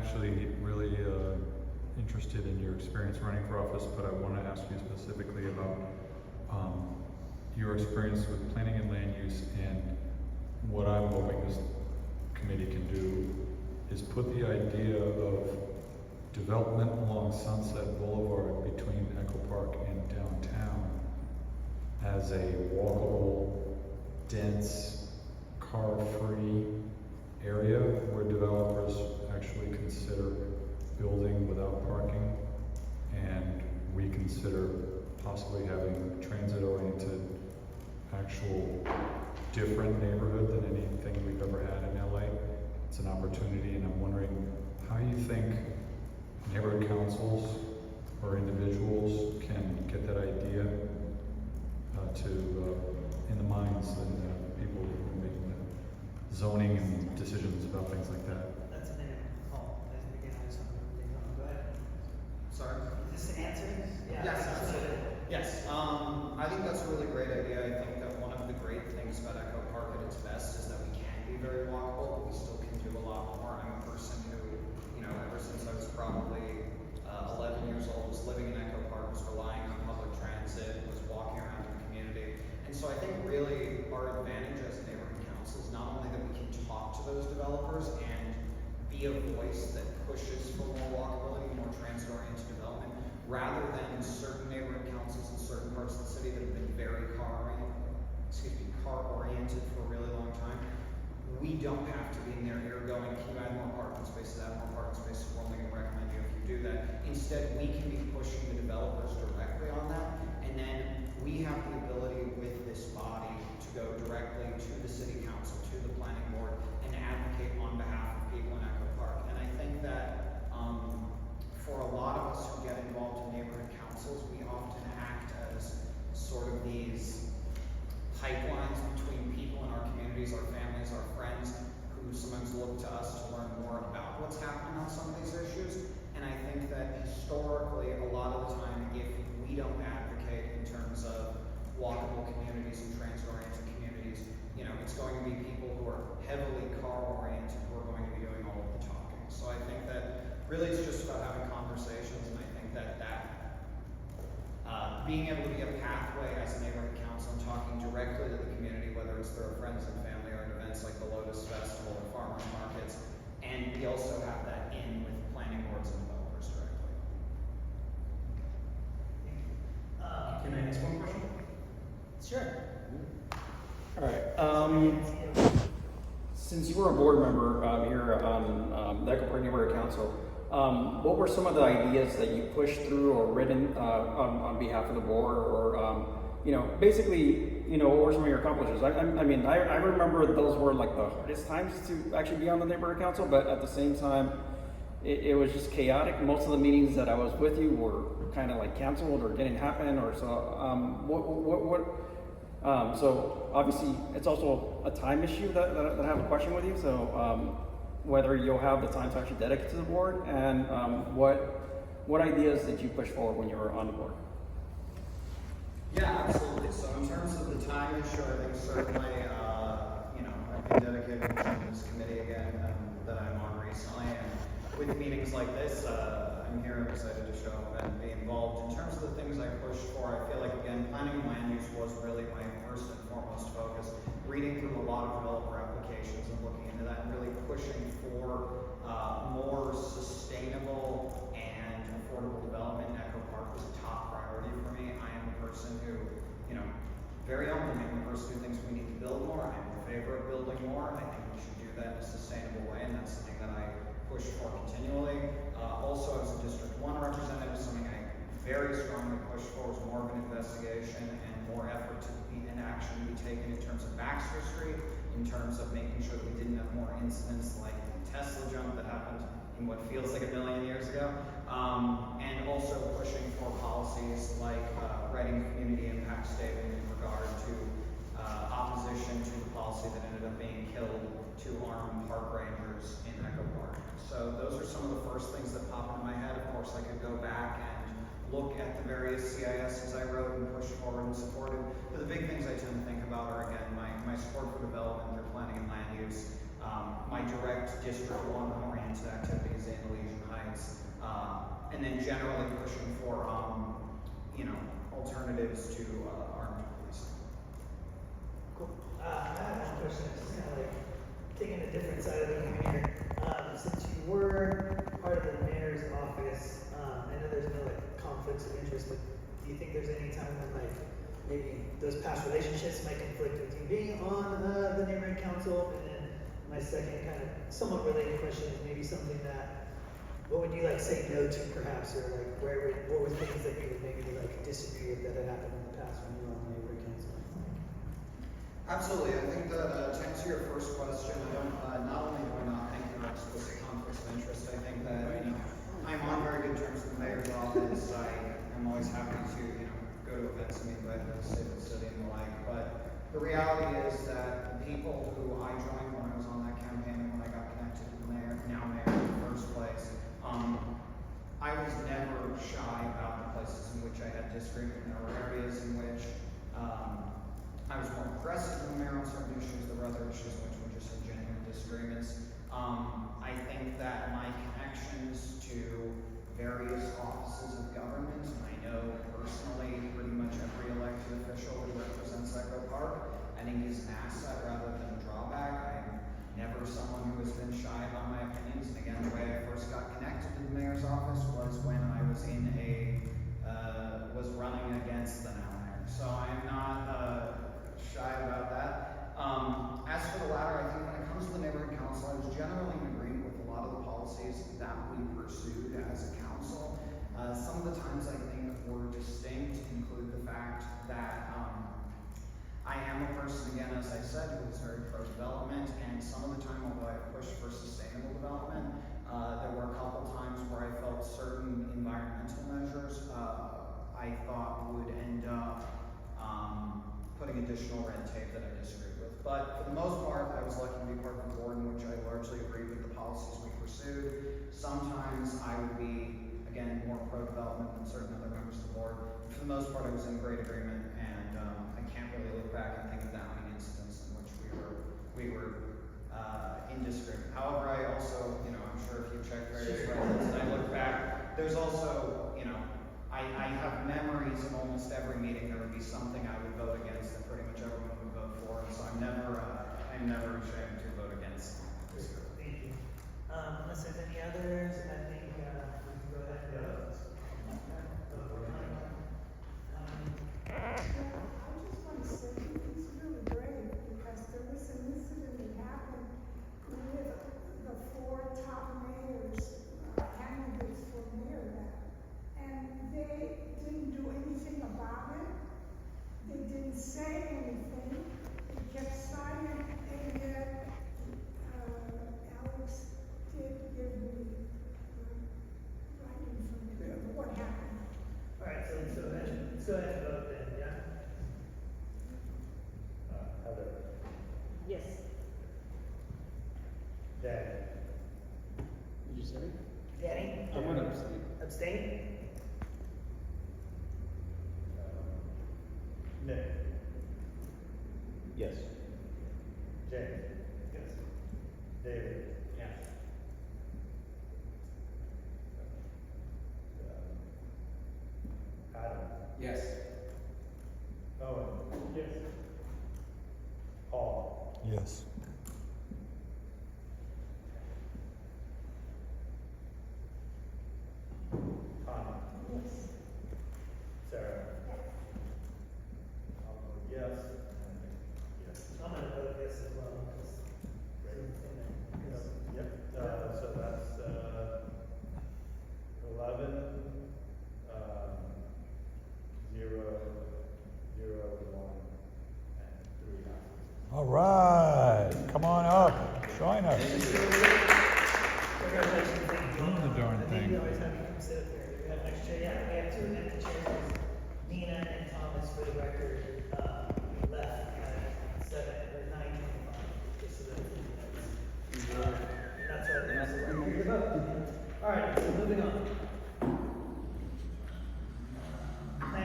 actually really interested in your experience running for office, but I want to ask you specifically about your experience with planning and land use, and what I'm hoping this committee can do is put the idea of development along Sunset Boulevard between Echo Park and downtown as a walkable, dense, car-free area where developers actually consider building without parking, and we consider possibly having transit-oriented, actual different neighborhood than anything we've ever had in LA. It's an opportunity, and I'm wondering how you think neighborhood councils or individuals can get that idea in the minds and people who are making the zoning and decisions about things like that. That's an call. As we begin with something, go ahead. Sorry? Is this the answer? Yeah. Yes, absolutely. Yes, I think that's a really great idea. I think that one of the great things about Echo Park at its best is that we can be very walkable, but we still can do a lot more. I'm a person who, ever since I was probably 11 years old, was living in Echo Park, was relying on public transit, was walking around in the community. And so I think really our advantage as a neighborhood council is not only that we can talk to those developers and be a voice that pushes for more walkability, more transit-oriented development, rather than certain neighborhood councils in certain parts of the city that have been very car-oriented for a really long time. We don't have to be in their ear going, can you add more parking spaces, add more parking spaces, we're only going to recommend you if you do that. Instead, we can be pushing the developers directly on that, and then we have the ability with this body to go directly to the city council, to the planning board, and advocate on behalf of people in Echo Park. And I think that for a lot of us who get involved in neighborhood councils, we often act as sort of these pipelines between people in our communities, our families, our friends, who sometimes look to us to learn more about what's happening on some of these issues. And I think that historically, a lot of the time, if we don't advocate in terms of walkable communities and transit-oriented communities, it's going to be people who are heavily car-oriented who are going to be doing all of the talking. So I think that really it's just about having conversations, and I think that being able to be a pathway as a neighborhood council and talking directly to the community, whether it's through friends and family or at events like the Lotus Festival or farmers markets, and we also have that in with planning boards and developers directly. Can I ask one question? Sure. All right. Since you were a board member here on the Echo Park Neighborhood Council, what were some of the ideas that you pushed through or written on behalf of the board, or basically, what were some of your accomplishments? I remember those were like the hardest times to actually be on the neighborhood council, but at the same time, it was just chaotic. Most of the meetings that I was with you were kind of like canceled or didn't happen, or so. So obviously, it's also a time issue that I have a question with you. So whether you'll have the time to actually dedicate to the board, and what ideas did you push forward when you were on the board? Yeah, absolutely. So in terms of the time issue, I think certainly, I've been dedicated to this committee again that I'm on recently, and with meetings like this, I'm here excited to show up and be involved. In terms of the things I pushed for, I feel like, again, planning and land use was really my first and foremost focus. Reading through a lot of developer applications and looking into that and really pushing for more sustainable and affordable development in Echo Park was a top priority for me. I am a person who, very openly, I'm a person who thinks we need to build more. I'm in favor of building more. I think we should do that in a sustainable way, and that's something that I push for continually. Also, as a District 1 representative, something I very strongly push for was more of an investigation and more effort to be in action to be taken in terms of Baxter Street, in terms of making sure that we didn't have more incidents like the Tesla jump that happened in what feels like 1 million years ago, and also pushing for policies like writing community impact statement in regard to opposition to the policy that ended up being killed 2 armed park rangers in Echo Park. So those are some of the first things that pop into my head. Of course, I could go back and look at the various CISs I wrote and pushed forward and supported. But the big things I tend to think about are, again, my support for development, their planning and land use, my direct District 1-oriented activities in Elysian Heights, and then generally pushing for, alternatives to armed police. Cool. I have one question, it's just kind of like taking a different side of the coin here. Since you were part of the mayor's office, I know there's no like conflicts of interest, but do you think there's any time when like maybe those past relationships might conflict with you being on the neighborhood council? And then my second kind of somewhat related question is maybe something that, what would you like say no to perhaps, or like what were things that you would maybe like disagree with that had happened in the past when you were on the neighborhood council? Absolutely. I think that to answer your first question, I don't, not only do I not think there are explicit conflicts of interest, I think that, I'm on very good terms with the mayor's office. I'm always happy to, go to events and meet with the city and the like. But the reality is that the people who I joined when I was on that campaign and when I got connected to the mayor, now mayor in the first place, I was never shy about the places in which I had disagreement. There were areas in which, I was more aggressive than the mayor on certain issues. There were other issues in which we just had genuine disagreements. I think that my connections to various offices of government, and I know personally pretty much every elected official who represents Echo Park, I think is an asset rather than a drawback. I'm never someone who has been shy about my opinions. And again, the way I first got connected to the mayor's office was when I was was running against the now mayor. So I'm not shy about that. As for the latter, I think when it comes to the neighborhood council, I was generally in agreement with a lot of the policies that we pursued as a council. Some of the times I think were distinct include the fact that I am a person, again, as I said, who is very pro-development, and some of the time, although I pushed for sustainable development, there were a couple times where I felt certain environmental measures I thought would end up putting additional red tape that I disagreed with. But for the most part, I was lucky to be part of the board in which I largely agreed with the policies we pursued. Sometimes I would be, again, more pro-development than certain other members of the board. For the most part, I was in great agreement, and I can't really look back and think of that many incidents in which we were in disagreement. However, I also, I'm sure if you check various records and I look back, there's also, I have memories of almost every meeting there would be something I would vote against that pretty much everyone would vote for, and so I'm never ashamed to vote against. Thank you. Unless there's any others, I think we can go ahead and go. I just want to say it's really great because there was an incident that happened with the 4 top mayors, candidates for mayor there. And they didn't do anything about it. They didn't say anything. They kept silent, and yet Alex did give me right information of what happened. All right, so let's go ahead and vote then, yeah? Heather, Yes. Dan, Did you say? Danny? I'm gonna abstain. Abstain? Nick, Yes. James, Yes. David, Yes. Adam, Yes. Owen. Yes. Paul, Yes. Connie, Yes. Sarah. I'll vote yes, and Nick, yes. I'm gonna vote yes as well, because. Yep, so that's 11, 0, 0, 1, and 3 passes. All right, come on up, join us. Congratulations, thank you. Oh, the darn I think we thing. always have you come sit up here. We have an extra, yeah, we have 2 empty chairs. Nina and Thomas for the record.